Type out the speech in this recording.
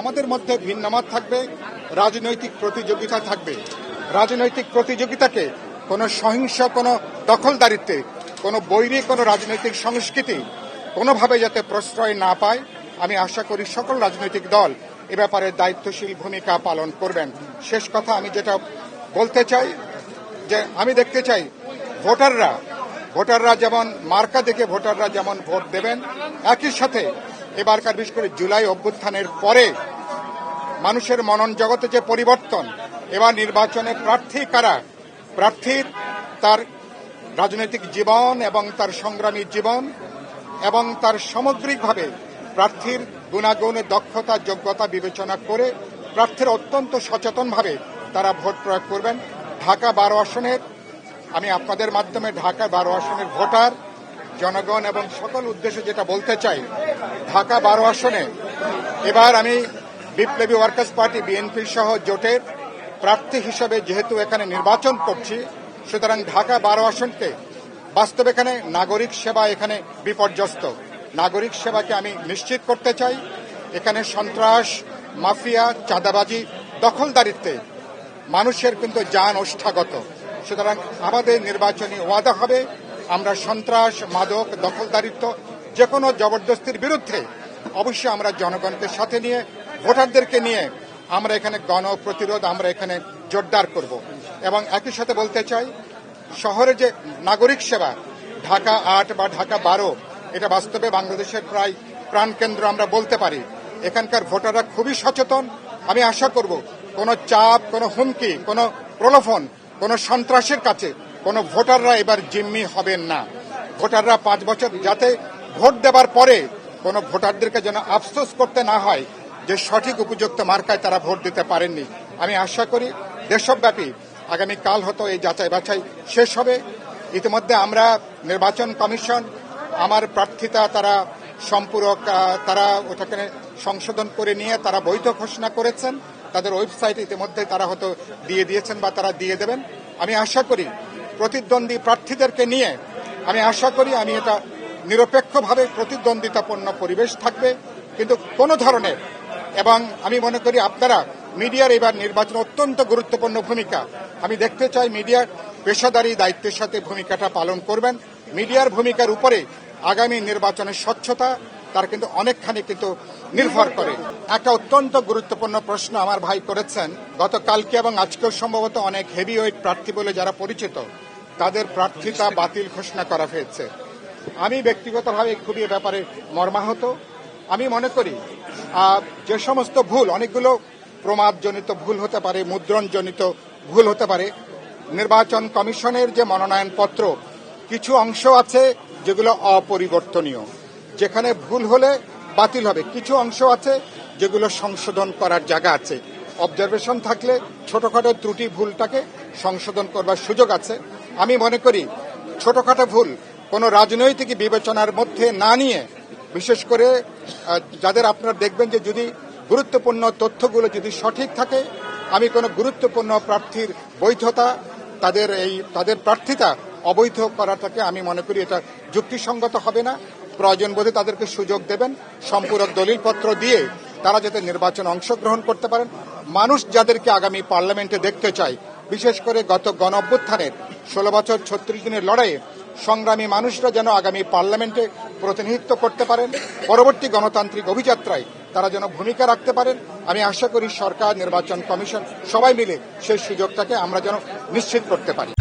আমাদের মধ্যে ভিন্নমত থাকবে, রাজনৈতিক প্রতিযোগিতা থাকবে। রাজনৈতিক প্রতিযোগিতাকে কোনো সহিংস, কোনো দখলদারিত্বে, কোনো বৈরী, কোনো রাজনৈতিক সংস্কৃতি কোনোভাবে যাতে প্রশ্রয় না পায়, আমি আশা করি সকল রাজনৈতিক দল এ ব্যাপারে দায়িত্বশীল ভূমিকা পালন করবেন। শেষ কথা আমি যেটা বলতে চাই, যে আমি দেখতে চাই ভোটাররা যেমন মার্কা দেখে ভোটাররা যেমন ভোট দেবেন, একই সাথে এবারকার বিশেষ করে জুলাই অভ্যুত্থানের পরে মানুষের মনন জগতে যে পরিবর্তন, এবার নির্বাচনে প্রার্থী কারা, প্রার্থীর তার রাজনৈতিক জীবন এবং তার সংগ্রামী জীবন এবং তার সামগ্রিকভাবে প্রার্থীর গুণাগুণ, দক্ষতা, যোগ্যতা বিবেচনা করে প্রার্থীরা অত্যন্ত সচেতনভাবে তারা ভোট প্রয়োগ করবেন। ঢাকা 12 আসনের, আমি আপনাদের মাধ্যমে ঢাকা 12 আসনের ভোটার, জনগণ এবং সকল উদ্দেশ্যে যেটা বলতে চাই, ঢাকা 12 আসনে এবার আমি বিপ্লবী ওয়ার্কার্স পার্টি বিএনপি সহ জোটের প্রার্থী হিসেবে যেহেতু এখানে নির্বাচন করছি, সুতরাং ঢাকা 12 আসনকে বাস্তবে এখানে নাগরিক সেবা এখানে বিপর্যস্ত। নাগরিক সেবাকে আমি নিশ্চিত করতে চাই। এখানে সন্ত্রাস, মাফিয়া, চাঁদাবাজি, দখলদারিত্বে মানুষের কিন্তু জান ওষ্ঠাগত। সুতরাং আমাদের নির্বাচনী ওয়াদা হবে, আমরা সন্ত্রাস, মাদক, দখলদারিত্ব, যে কোনো জবরদস্তির বিরুদ্ধে অবশ্যই আমরা জনগণকে সাথে নিয়ে, ভোটারদেরকে নিয়ে আমরা এখানে গণপ্রতিরোধ আমরা এখানে জোরদার করব। এবং একই সাথে বলতে চাই, শহরে যে নাগরিক সেবা ঢাকা 8 বা ঢাকা 12, এটা বাস্তবে বাংলাদেশের প্রায় প্রাণকেন্দ্র আমরা বলতে পারি। এখানকার ভোটাররা খুবই সচেতন। আমি আশা করব কোনো চাপ, কোনো হুমকি, কোনো প্রলোভন, কোনো সন্ত্রাসের কাছে কোনো ভোটাররা এবার জিম্মি হবেন না। ভোটাররা 5 বছর যাতে ভোট দেবার পরে কোনো ভোটারদেরকে যেন আফসোস করতে না হয় যে সঠিক উপযুক্ত মার্কায় তারা ভোট দিতে পারেননি। আমি আশা করি দেশব্যাপী আগামীকাল হয়তো এই যাচাই বাছাই শেষ হবে। ইতিমধ্যে আমরা নির্বাচন কমিশন আমার প্রার্থিতা তারা সম্পূরক, তারা ওটাকে সংশোধন করে নিয়ে তারা বৈধ ঘোষণা করেছেন। তাদের ওয়েবসাইটে ইতিমধ্যে তারা হয়তো দিয়ে দিয়েছেন বা তারা দিয়ে দেবেন। আমি আশা করি প্রতিদ্বন্দ্বী প্রার্থীদেরকে নিয়ে আমি আশা করি আমি এটা নিরপেক্ষভাবে প্রতিদ্বন্দ্বিতাপূর্ণ পরিবেশ থাকবে, কিন্তু কোনো ধরনের, এবং আমি মনে করি আপনারা মিডিয়ার এবার নির্বাচন অত্যন্ত গুরুত্বপূর্ণ ভূমিকা। আমি দেখতে চাই মিডিয়ার পেশাদারি দায়িত্বের সাথে ভূমিকাটা পালন করবেন। মিডিয়ার ভূমিকার উপরে আগামী নির্বাচনের স্বচ্ছতা তার কিন্তু অনেকখানি কিন্তু নির্ভর করে। একটা অত্যন্ত গুরুত্বপূর্ণ প্রশ্ন আমার ভাই করেছেন। গতকালকে এবং আজকেও সম্ভবত অনেক হেভিওয়েট প্রার্থী বলে যারা পরিচিত, তাদের প্রার্থিতা বাতিল ঘোষণা করা হয়েছে। আমি ব্যক্তিগতভাবে খুবই এ ব্যাপারে মর্মাহত। আমি মনে করি যে সমস্ত ভুল, অনেকগুলো প্রমাদজনিত ভুল হতে পারে, মুদ্রণজনিত ভুল হতে পারে। নির্বাচন কমিশনের যে মনোনয়নপত্র, কিছু অংশ আছে যেগুলো অপরিবর্তনীয়, যেখানে ভুল হলে বাতিল হবে। কিছু অংশ আছে যেগুলো সংশোধন করার জায়গা আছে। অবজারভেশন থাকলে ছোটখাটো ত্রুটি ভুলটাকে সংশোধন করবার সুযোগ আছে। আমি মনে করি ছোটখাটো ভুল কোনো রাজনৈতিক বিবেচনার মধ্যে না নিয়ে, বিশেষ করে যাদের আপনারা দেখবেন যে যদি গুরুত্বপূর্ণ তথ্যগুলো যদি সঠিক থাকে, আমি কোনো গুরুত্বপূর্ণ প্রার্থীর বৈধতা, তাদের প্রার্থিতা অবৈধ করাটাকে আমি মনে করি এটা যুক্তিসঙ্গত হবে না। প্রয়োজন বোধে তাদেরকে সুযোগ দেবেন, সম্পূরক দলিলপত্র দিয়ে তারা যাতে নির্বাচনে অংশগ্রহণ করতে পারেন। মানুষ যাদেরকে আগামী পার্লামেন্টে দেখতে চায়, বিশেষ করে গত গণ অভ্যুত্থানের 16 বছর 36 দিনের লড়াইয়ে সংগ্রামী মানুষরা যেন আগামী পার্লামেন্টে প্রতিনিধিত্ব করতে পারেন, পরবর্তী গণতান্ত্রিক অভিযাত্রায় তারা যেন ভূমিকা রাখতে পারেন। আমি আশা করি সরকার, নির্বাচন কমিশন সবাই মিলে সেই সুযোগটাকে আমরা যেন নিশ্চিত করতে পারি।